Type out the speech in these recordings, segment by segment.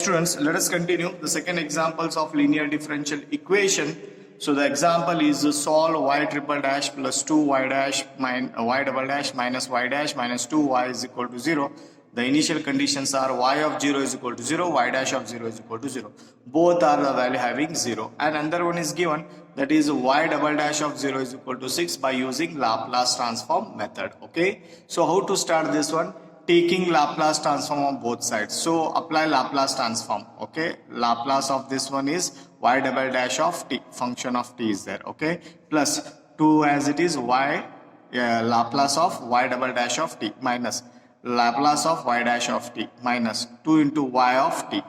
Students, let us continue the second examples of linear differential equation. So the example is solve y triple dash plus 2y dash y double dash minus y dash minus 2y is equal to 0. The initial conditions are y of 0 is equal to 0, y dash of 0 is equal to 0. Both are the value having 0. And another one is given, that is y double dash of 0 is equal to 6 by using Laplace transform method. Okay. So how to start this one? Taking Laplace transform on both sides. So apply Laplace transform. Okay. Laplace of this one is y double dash of t, function of t is there. Okay. Plus 2 as it is y Laplace of y double dash of t minus Laplace of y dash of t minus 2 into y of t.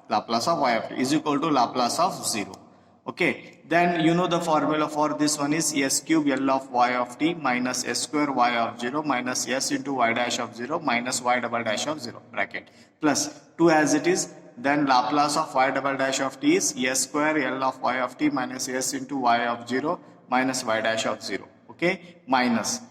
Laplace of y of t is equal to Laplace of 0. Okay, then you know the formula for this one is s cube L of y of t minus s square y of 0 minus s into y dash of 0 minus y double dash of 0 bracket plus 2 as it is. Then Laplace of y double dash of t is s square L of y of t minus s into y of 0 minus y dash of 0. Okay, minus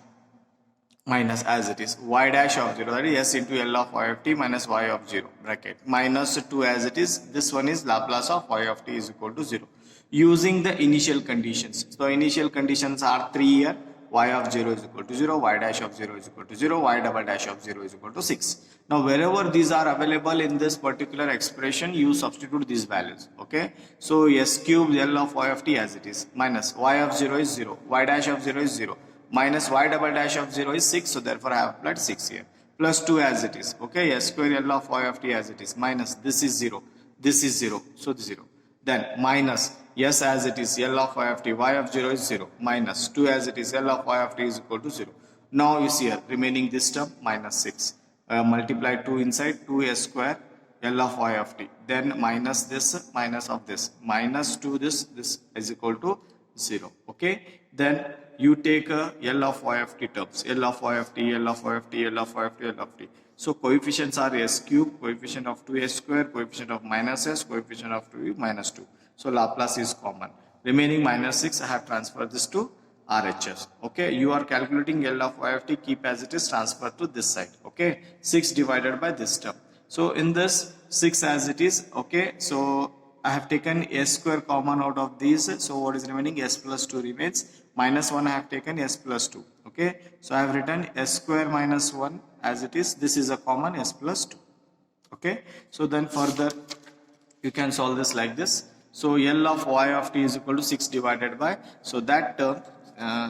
as it is y dash of 0, that is s into L of y of t minus y of 0 bracket minus 2 as it is. This one is Laplace of y of t is equal to 0 using the initial conditions. So initial conditions are 3 here. Y of 0 is equal to 0, y dash of 0 is equal to 0, y double dash of 0 is equal to 6. Now wherever these are available in this particular expression, you substitute these values. Okay, so s cube L of y of t as it is minus y of 0 is 0, y dash of 0 is 0 minus y double dash of 0 is 6, so therefore I have applied 6 here, plus 2 as it is. Okay, s square L of y of t as it is minus this is 0, this is 0, so this 0, then minus s as it is L of y of t, y of 0 is 0 minus 2 as it is L of y of t is equal to 0. Now you see here remaining this term minus 6, multiply 2 inside, 2s square L of y of t, then minus this minus of this minus 2 this is equal to 0. Okay, then you take L of y of t terms, L of y of t, L of y of t, L of y of t, L of t. So coefficients are s cube, coefficient of 2s square, coefficient of minus s, coefficient of 2 minus 2. So Laplace is common. Remaining minus 6, I have transferred this to RHS. Okay, you are calculating L of y of t, keep as it is, transfer to this side. Okay, 6 divided by this term. So in this 6 as it is. Okay, so I have taken s square common out of these. So what is remaining? S plus 2 remains. Minus 1 I have taken s plus 2. Okay, so I have written s square minus 1 as it is. This is a common s plus 2. Okay, so then further you can solve this like this. So L of y of t is equal to 6 divided by, so that term,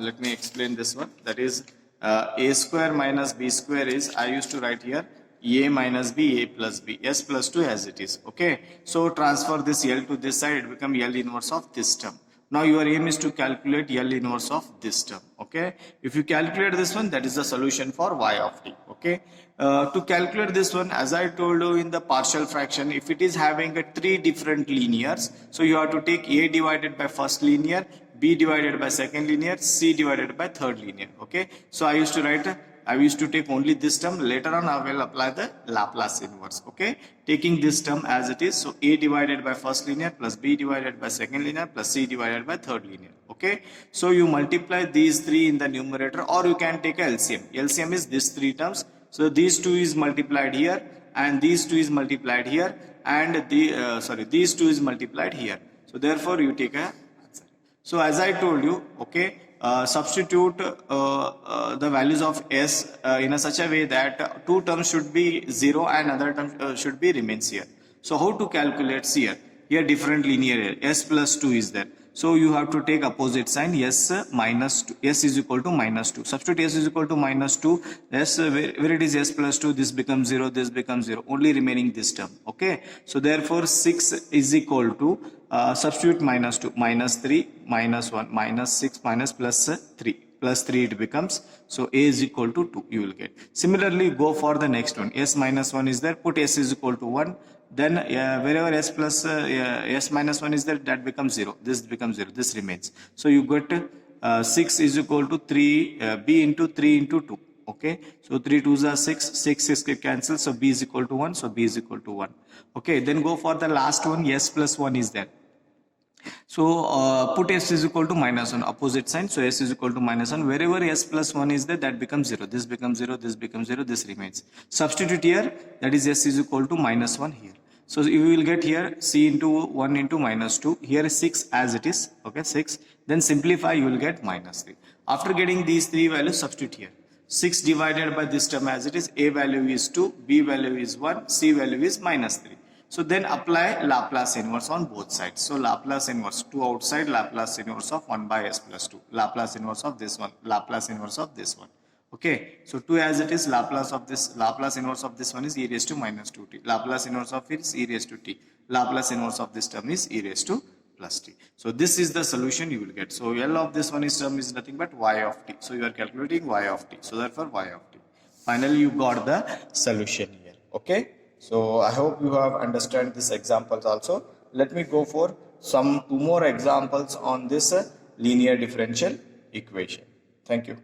let me explain this one, that is a square minus b square is, I used to write here a minus b, a plus b, s plus 2 as it is. Okay, so transfer this L to this side, it becomes L inverse of this term. Now your aim is to calculate L inverse of this term. Okay, if you calculate this one, that is the solution for y of t. Okay, to calculate this one, as I told you in the partial fraction, if it is having 3 different linears, so you have to take a divided by first linear, b divided by second linear, c divided by third linear. Okay, so I used to take only this term. Later on I will apply the Laplace inverse. Okay, taking this term as it is, so a divided by first linear plus b divided by second linear plus c divided by third linear. Okay, so you multiply these 3 in the numerator, or you can take a LCM. LCM is these 3 terms. So these 2 is multiplied here, and these 2 is multiplied here, and these 2 is multiplied here. So therefore you take a answer. So as I told you, okay, substitute the values of s in such a way that 2 terms should be 0 and other terms should be remains here. So how to calculate here? Here different linear here, s plus 2 is there. So you have to take opposite sign, s minus 2, s is equal to minus 2. Substitute s is equal to minus 2, s where it is s plus 2, this becomes 0, this becomes 0, only remaining this term. Okay, so therefore 6 is equal to, substitute minus 2, minus 3, minus 1, minus 6, minus plus 3. Plus 3 it becomes, so a is equal to 2 you will get. Similarly go for the next one, s minus 1 is there, put s is equal to 1, then wherever s plus s minus 1 is there, that becomes 0, this becomes 0, this remains. So you get 6 is equal to 3 b into 3 into 2. Okay, so 3 2s are 6 get cancelled, so b is equal to 1, so b is equal to 1. Okay, then go for the last one, s plus 1 is there. So put s is equal to minus 1, opposite sign, so s is equal to minus 1. Wherever s plus 1 is there, that becomes 0, this becomes 0, this becomes 0, this remains. Substitute here, that is s is equal to minus 1 here. So you will get here c into 1 into minus 2. Here is 6 as it is. Okay, 6. Then simplify, you will get minus 3. After getting these three values, substitute here. 6 divided by this term as it is. A value is 2, B value is 1, C value is minus 3. So then apply Laplace inverse on both sides. So Laplace inverse 2 outside, Laplace inverse of 1 by s plus 2. Laplace inverse of this one, Laplace inverse of this one. Okay, so 2 as it is, Laplace inverse of this one is e raised to minus 2t. Laplace inverse of it is e raised to t. Laplace inverse of this term is e raised to plus t. So this is the solution you will get. So L of this one is term is nothing but y of t. So you are calculating y of t. So therefore y of t. Finally you got the solution here. Okay. So I hope you have understood this examples also. Let me go for two more examples on this linear differential equation. Thank you.